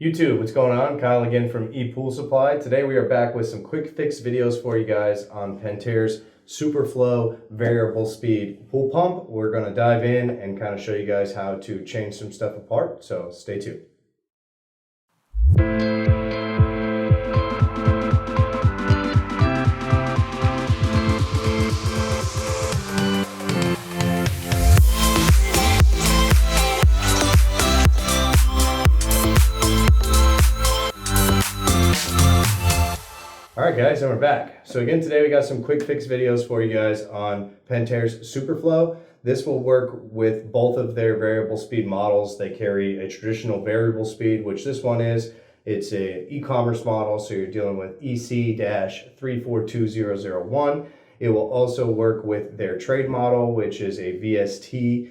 YouTube, what's going on? Kyle again from ePoolSupply. Today we are back with some quick fix videos for you guys on Pentair's SuperFlo variable speed pool pump. We're going to dive in and kind of show you guys how to change some stuff apart, so stay tuned. Alright guys, and we're back. So again, today we got some quick fix videos for you guys on Pentair's SuperFlo. This will work with both of their variable speed models. They carry a traditional variable speed, which this one is. It's an e-commerce model, so you're dealing with EC-342001. It will also work with their trade model, which is a VST.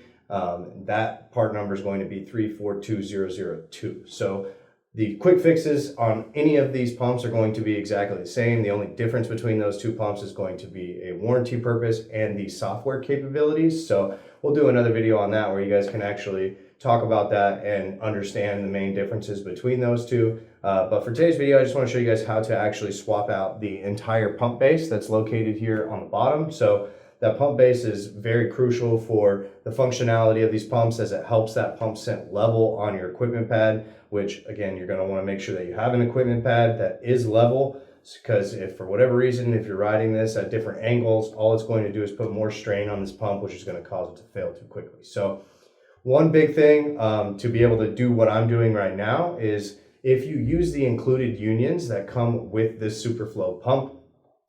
That part number is going to be 342002. So the quick fixes on any of these pumps are going to be exactly the same. The only difference between those two pumps is going to be a warranty purpose and the software capabilities. So we'll do another video on that where you guys can actually talk about that and understand the main differences between those two. But for today's video, I just want to show you guys how to actually swap out the entire pump base that's located here on the bottom. So that pump base is very crucial for the functionality of these pumps, as it helps that pump scent level on your equipment pad, which again, you're going to want to make sure that you have an equipment pad that is level, because if for whatever reason, if you're riding this at different angles, all it's going to do is put more strain on this pump, which is going to cause it to fail too quickly. So one big thing to be able to do what I'm doing right now is if you use the included unions that come with this SuperFlo pump,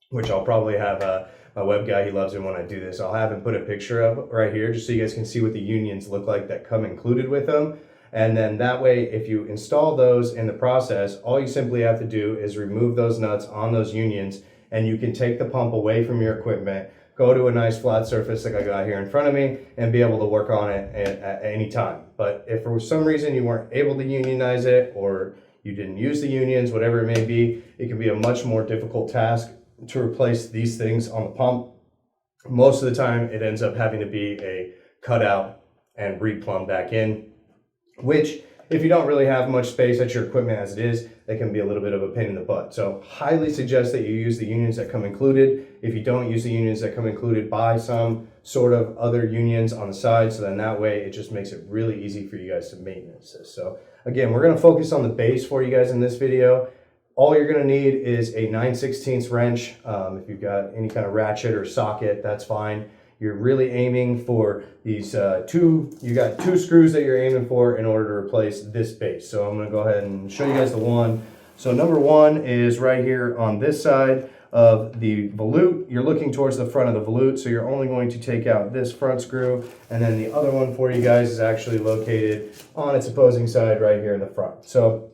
which I'll probably have my web guy, he loves it when I do this. I'll have him put a picture of right here just so you guys can see what the unions look like that come included with them. And then that way, if you install those in the process, all you simply have to do is remove those nuts on those unions, and you can take the pump away from your equipment, go to a nice flat surface like I got here in front of me, and be able to work on it at any time. But if for some reason you weren't able to unionize it, or you didn't use the unions, whatever it may be, it can be a much more difficult task to replace these things on the pump. Most of the time it ends up having to be a cutout and replumb back in, which if you don't really have much space at your equipment as it is, that can be a little bit of a pain in the butt. So highly suggest that you use the unions that come included. If you don't use the unions that come included, buy some sort of other unions on the side, so then that way it just makes it really easy for you guys to maintenance this. So again, we're going to focus on the base for you guys in this video. All you're going to need is a 9/16 wrench. If you've got any kind of ratchet or socket, that's fine. You're really aiming for these you got two screws that you're aiming for in order to replace this base. So I'm going to go ahead and show you guys the one. So number one is right here on this side of the volute. You're looking towards the front of the volute, so you're only going to take out this front screw, and then the other one for you guys is actually located on its opposing side right here in the front. So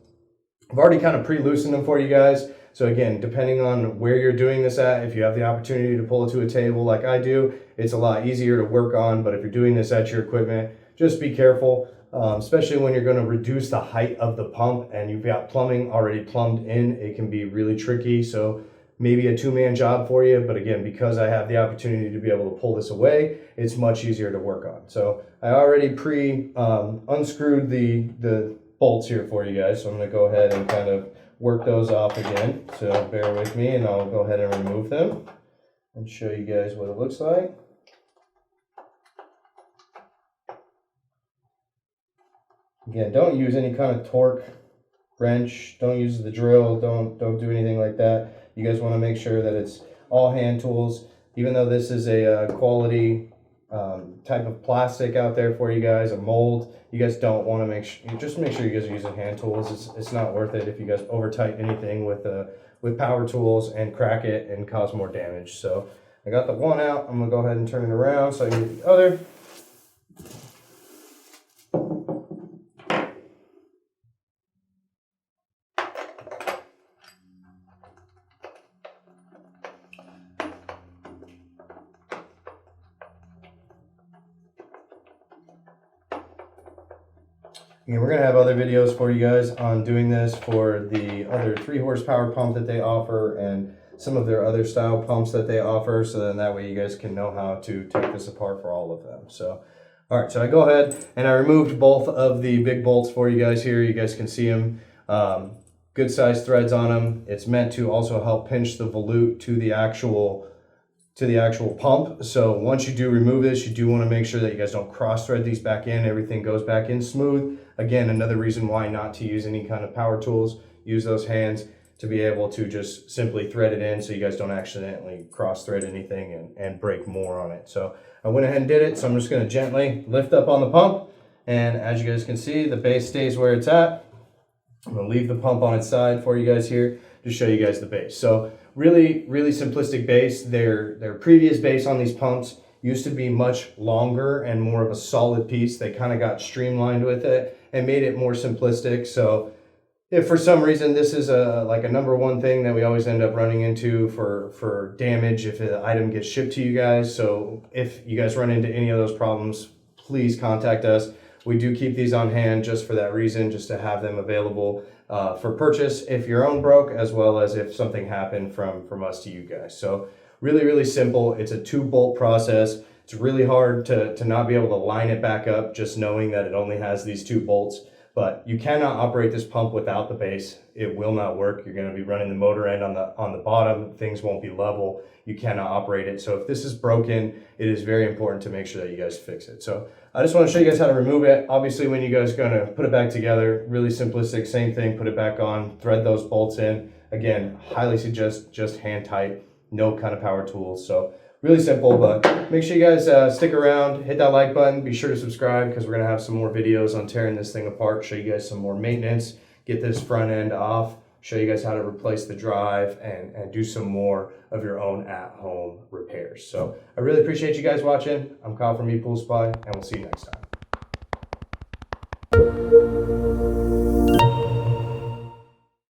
I've already kind of pre-loosened them for you guys. So again, depending on where you're doing this at, if you have the opportunity to pull it to a table like I do, it's a lot easier to work on. But if you're doing this at your equipment, just be careful, especially when you're going to reduce the height of the pump and you've got plumbing already plumbed in. It can be really tricky. So maybe a two-man job for you. But again, because I have the opportunity to be able to pull this away, it's much easier to work on. So I already unscrewed the bolts here for you guys, so I'm going to go ahead and kind of work those off again. So bear with me, and I'll go ahead and remove them and show you guys what it looks like. Again, don't use any kind of torque wrench, don't use the drill, don't do anything like that. You guys want to make sure that it's all hand tools. Even though this is a quality type of plastic out there for you guys, a mold, you guys don't want to just make sure you guys are using hand tools. It's not worth it if you guys over tighten anything with power tools and crack it and cause more damage. So I got the one out. I'm gonna go ahead and turn it around so I can get the other. And we're going to have other videos for you guys on doing this for the other 3 horsepower pump that they offer and some of their other style pumps that they offer, so then that way you guys can know how to take this apart for all of them. So all right, so I go ahead and I removed both of the big bolts for you guys here. You guys can see them. Good size threads on them. It's meant to also help pinch the volute to the actual pump. So once you do remove this, you do want to make sure that you guys don't cross thread these back in. Everything goes back in smooth. Again, another reason why not to use any kind of power tools. Use those hands to be able to just simply thread it in so you guys don't accidentally cross thread anything and break more on it. So I went ahead and did it. So I'm just going to gently lift up on the pump. And as you guys can see, the base stays where it's at. I'm going to leave the pump on its side for you guys here to show you guys the base. So really simplistic base. Their previous base on these pumps used to be much longer and more of a solid piece. They kind of got streamlined with it and made it more simplistic. So if for some reason this is like a number one thing that we always end up running into for damage if the item gets shipped to you guys. So if you guys run into any of those problems, please contact us. We do keep these on hand just for that reason, just to have them available for purchase if your own broke, as well as if something happened from us to you guys. So really simple. It's a 2-bolt process. It's really hard to not be able to line it back up just knowing that it only has these 2 bolts. But you cannot operate this pump without the base. It will not work. You're going to be running the motor end on the bottom. Things won't be level. You cannot operate it. So if this is broken, it is very important to make sure that you guys fix it. So I just want to show you guys how to remove it. Obviously, when you guys are going to put it back together, really simplistic, same thing, put it back on, thread those bolts in. Again, highly suggest just hand tight, no kind of power tools. So really simple, but make sure you guys stick around, hit that like button, be sure to subscribe because we're going to have some more videos on tearing this thing apart, show you guys some more maintenance, get this front end off, show you guys how to replace the drive and do some more of your own at-home repairs. So I really appreciate you guys watching. I'm Kyle from ePoolSupply, and we'll see you next time.